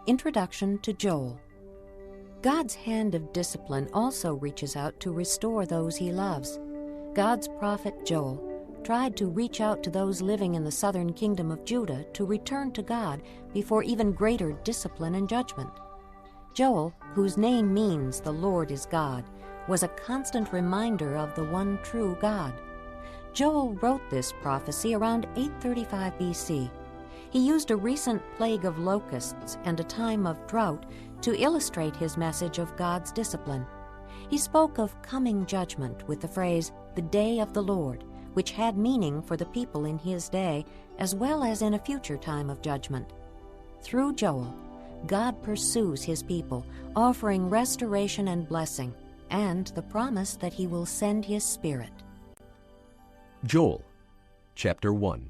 Introduction to Joel. God's hand of discipline also reaches out to restore those he loves. God's prophet Joel tried to reach out to those living in the southern kingdom of Judah to return to God before even greater discipline and judgment. Joel, whose name means the Lord is God, was a constant reminder of the one true God. Joel wrote this prophecy around 835 BC. He used a recent plague of locusts and a time of drought to illustrate his message of God's discipline. He spoke of coming judgment with the phrase, "the day of the Lord," which had meaning for the people in his day as well as in a future time of judgment. Through Joel, God pursues his people, offering restoration and blessing, and the promise that he will send his Spirit. Joel, chapter 1.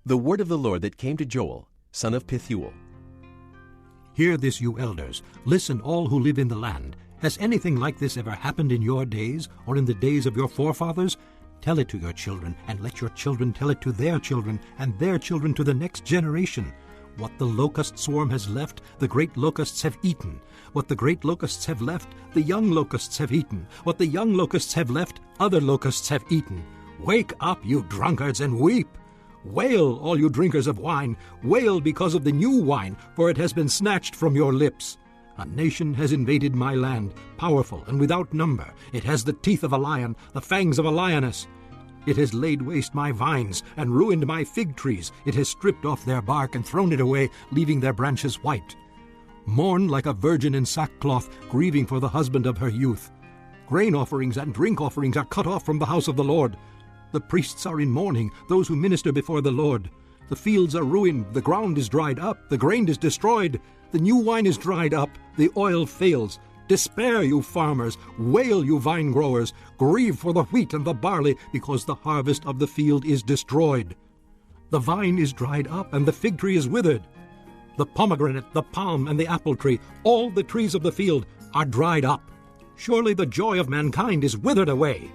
The word of the Lord that came to Joel, son of Pethuel. Hear this, you elders. Listen, all who live in the land. Has anything like this ever happened in your days or in the days of your forefathers? Tell it to your children, and let your children tell it to their children, and their children to the next generation. What the locust swarm has left, the great locusts have eaten. What the great locusts have left, the young locusts have eaten. What the young locusts have left, other locusts have eaten. Wake up, you drunkards, and weep. Wail, all you drinkers of wine. Wail because of the new wine, for it has been snatched from your lips. A nation has invaded my land, powerful and without number. It has the teeth of a lion, the fangs of a lioness. It has laid waste my vines and ruined my fig trees. It has stripped off their bark and thrown it away, leaving their branches white. Mourn like a virgin in sackcloth, grieving for the husband of her youth. Grain offerings and drink offerings are cut off from the house of the Lord. The priests are in mourning, those who minister before the Lord. The fields are ruined, the ground is dried up, the grain is destroyed. The new wine is dried up, the oil fails. Despair, you farmers, wail, you vine growers, grieve for the wheat and the barley, because the harvest of the field is destroyed. The vine is dried up, and the fig tree is withered. The pomegranate, the palm, and the apple tree, all the trees of the field, are dried up. Surely the joy of mankind is withered away.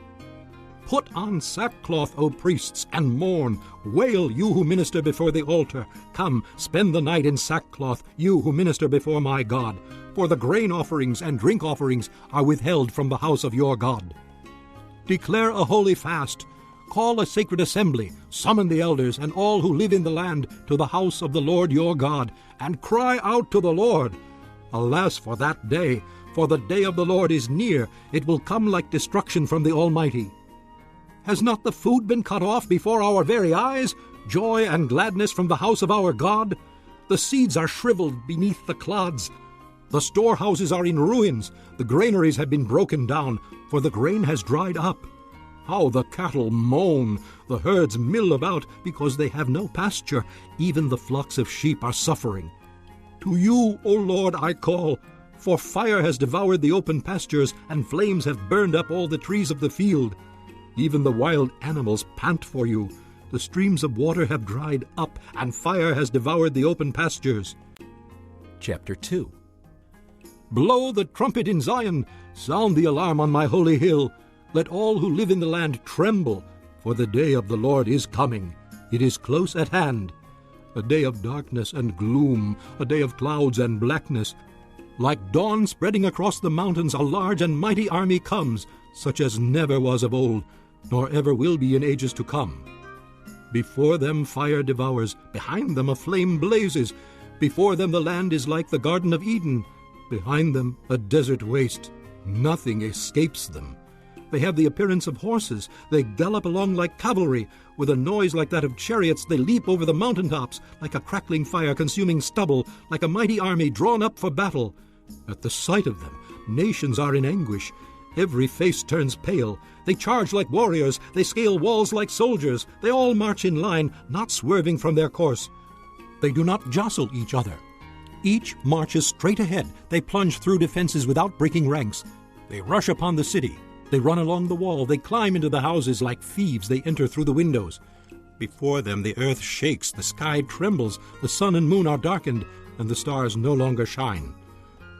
Put on sackcloth, O priests, and mourn. Wail, you who minister before the altar. Come, spend the night in sackcloth, you who minister before my God. For the grain offerings and drink offerings are withheld from the house of your God. Declare a holy fast. Call a sacred assembly. Summon the elders and all who live in the land to the house of the Lord your God, and cry out to the Lord. Alas for that day, for the day of the Lord is near. It will come like destruction from the Almighty. Has not the food been cut off before our very eyes? Joy and gladness from the house of our God? The seeds are shriveled beneath the clods. The storehouses are in ruins. The granaries have been broken down, for the grain has dried up. How the cattle moan! The herds mill about because they have no pasture. Even the flocks of sheep are suffering. To you, O Lord, I call, for fire has devoured the open pastures, and flames have burned up all the trees of the field. Even the wild animals pant for you. The streams of water have dried up, and fire has devoured the open pastures. Chapter 2. Blow the trumpet in Zion. Sound the alarm on my holy hill. Let all who live in the land tremble, for the day of the Lord is coming. It is close at hand. A day of darkness and gloom, a day of clouds and blackness. Like dawn spreading across the mountains, a large and mighty army comes, such as never was of old, nor ever will be in ages to come. Before them fire devours, behind them a flame blazes. Before them the land is like the Garden of Eden, behind them a desert waste. Nothing escapes them. They have the appearance of horses. They gallop along like cavalry. With a noise like that of chariots, they leap over the mountaintops, like a crackling fire consuming stubble, like a mighty army drawn up for battle. At the sight of them, nations are in anguish. Every face turns pale. They charge like warriors. They scale walls like soldiers. They all march in line, not swerving from their course. They do not jostle each other. Each marches straight ahead. They plunge through defenses without breaking ranks. They rush upon the city. They run along the wall. They climb into the houses like thieves. They enter through the windows. Before them the earth shakes. The sky trembles. The sun and moon are darkened, and the stars no longer shine.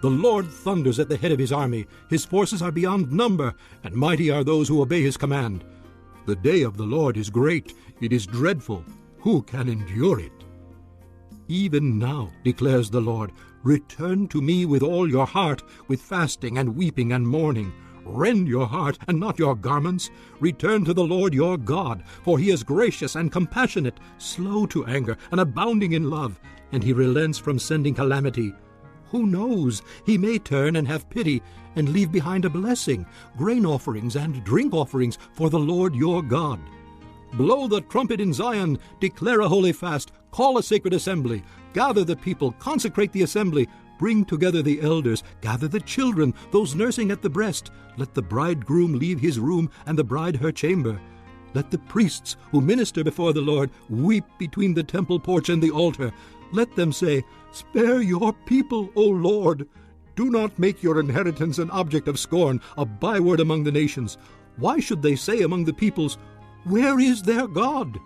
The Lord thunders at the head of his army. His forces are beyond number, and mighty are those who obey his command. The day of the Lord is great. It is dreadful. Who can endure it? Even now, declares the Lord, return to me with all your heart, with fasting and weeping and mourning. Rend your heart and not your garments. Return to the Lord your God, for he is gracious and compassionate, slow to anger and abounding in love, and he relents from sending calamity. Who knows? He may turn and have pity and leave behind a blessing, grain offerings and drink offerings for the Lord your God. Blow the trumpet in Zion, declare a holy fast, call a sacred assembly, gather the people, consecrate the assembly, bring together the elders, gather the children, those nursing at the breast. Let the bridegroom leave his room and the bride her chamber. Let the priests who minister before the Lord weep between the temple porch and the altar. Let them say, Spare your people, O Lord. Do not make your inheritance an object of scorn, a byword among the nations. Why should they say among the peoples, Where is their God?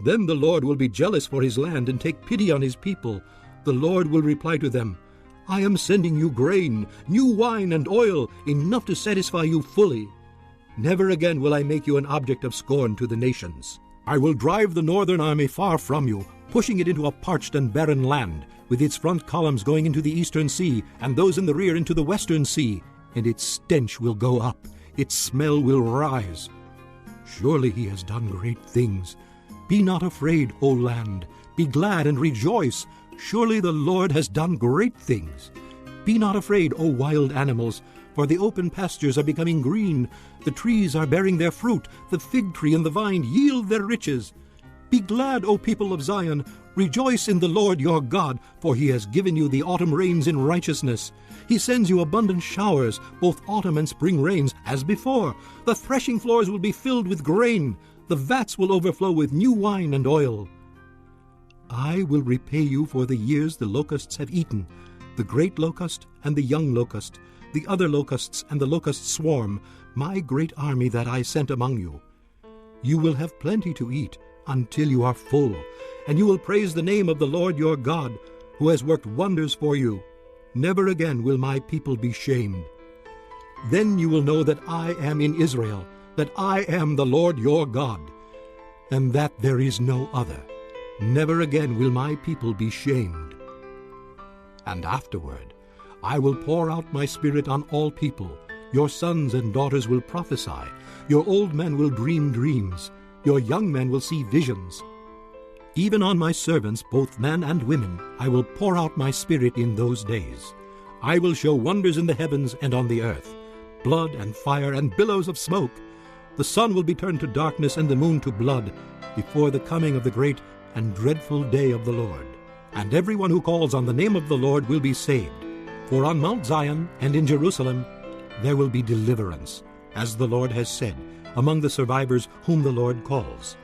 Then the Lord will be jealous for his land and take pity on his people. The Lord will reply to them, I am sending you grain, new wine and oil, enough to satisfy you fully. Never again will I make you an object of scorn to the nations. I will drive the northern army far from you, pushing it into a parched and barren land, with its front columns going into the eastern sea, and those in the rear into the western sea, and its stench will go up, its smell will rise. Surely he has done great things. Be not afraid, O land. Be glad and rejoice. Surely the Lord has done great things. Be not afraid, O wild animals, for the open pastures are becoming green. The trees are bearing their fruit. The fig tree and the vine yield their riches. Be glad, O people of Zion. Rejoice in the Lord your God, for he has given you the autumn rains in righteousness. He sends you abundant showers, both autumn and spring rains, as before. The threshing floors will be filled with grain. The vats will overflow with new wine and oil. I will repay you for the years the locusts have eaten, the great locust and the young locust, the other locusts and the locust swarm, my great army that I sent among you. You will have plenty to eat until you are full, and you will praise the name of the Lord your God, who has worked wonders for you. Never again will my people be shamed. Then you will know that I am in Israel, that I am the Lord your God, and that there is no other. Never again will my people be shamed. And afterward I will pour out my Spirit on all people. Your sons and daughters will prophesy. Your old men will dream dreams. Your young men will see visions. Even on my servants, both men and women, I will pour out my Spirit in those days. I will show wonders in the heavens and on the earth, blood and fire and billows of smoke. The sun will be turned to darkness and the moon to blood before the coming of the great and dreadful day of the Lord. And everyone who calls on the name of the Lord will be saved. For on Mount Zion and in Jerusalem there will be deliverance, as the Lord has said, among the survivors whom the Lord calls.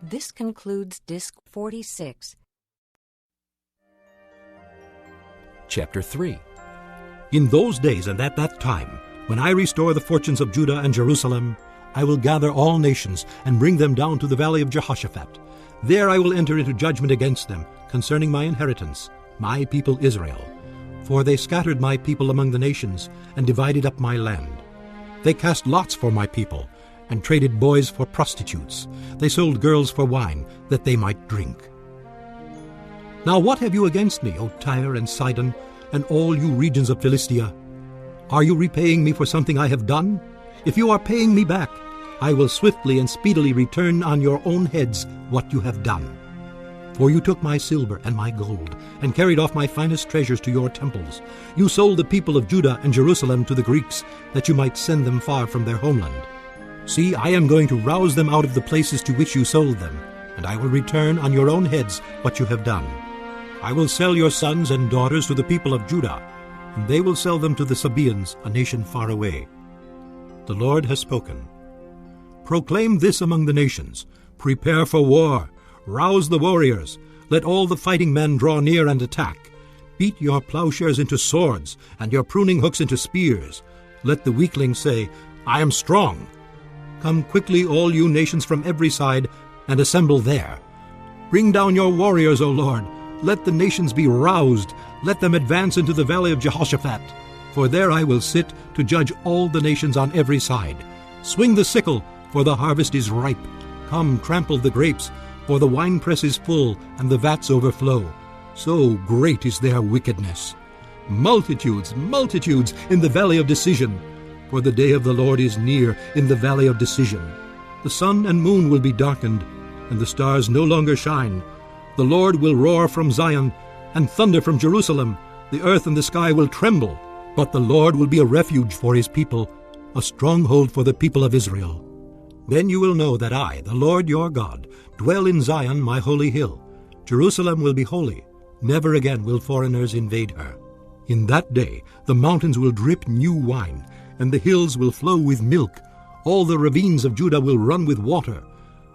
This concludes Disc 46. Chapter 3. In those days and at that time, when I restore the fortunes of Judah and Jerusalem, I will gather all nations and bring them down to the valley of Jehoshaphat. There I will enter into judgment against them concerning my inheritance, my people Israel. For they scattered my people among the nations and divided up my land. They cast lots for my people and traded boys for prostitutes. They sold girls for wine, that they might drink. Now what have you against me, O Tyre and Sidon, and all you regions of Philistia? Are you repaying me for something I have done? If you are paying me back, I will swiftly and speedily return on your own heads what you have done. For you took my silver and my gold, and carried off my finest treasures to your temples. You sold the people of Judah and Jerusalem to the Greeks, that you might send them far from their homeland. See, I am going to rouse them out of the places to which you sold them, and I will return on your own heads what you have done. I will sell your sons and daughters to the people of Judah, and they will sell them to the Sabaeans, a nation far away. The Lord has spoken. Proclaim this among the nations. Prepare for war. Rouse the warriors. Let all the fighting men draw near and attack. Beat your plowshares into swords, and your pruning hooks into spears. Let the weakling say, I am strong. Come quickly, all you nations from every side, and assemble there. Bring down your warriors, O Lord. Let the nations be roused. Let them advance into the valley of Jehoshaphat. For there I will sit to judge all the nations on every side. Swing the sickle, for the harvest is ripe. Come, trample the grapes. For the winepress is full, and the vats overflow. So great is their wickedness. Multitudes, multitudes in the valley of decision. For the day of the Lord is near in the valley of decision. The sun and moon will be darkened, and the stars no longer shine. The Lord will roar from Zion, and thunder from Jerusalem. The earth and the sky will tremble. But the Lord will be a refuge for his people, a stronghold for the people of Israel. Then you will know that I, the Lord your God, dwell in Zion, my holy hill. Jerusalem will be holy. Never again will foreigners invade her. In that day the mountains will drip new wine, and the hills will flow with milk. All the ravines of Judah will run with water.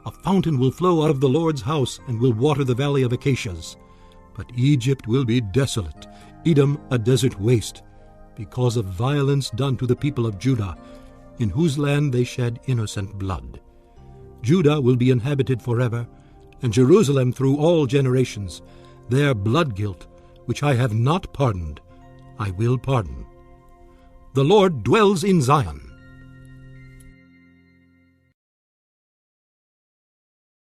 A fountain will flow out of the Lord's house, and will water the valley of acacias. But Egypt will be desolate, Edom a desert waste, because of violence done to the people of Judah, in whose land they shed innocent blood. Judah will be inhabited forever, and Jerusalem through all generations. Their blood guilt, which I have not pardoned, I will pardon. The Lord dwells in Zion.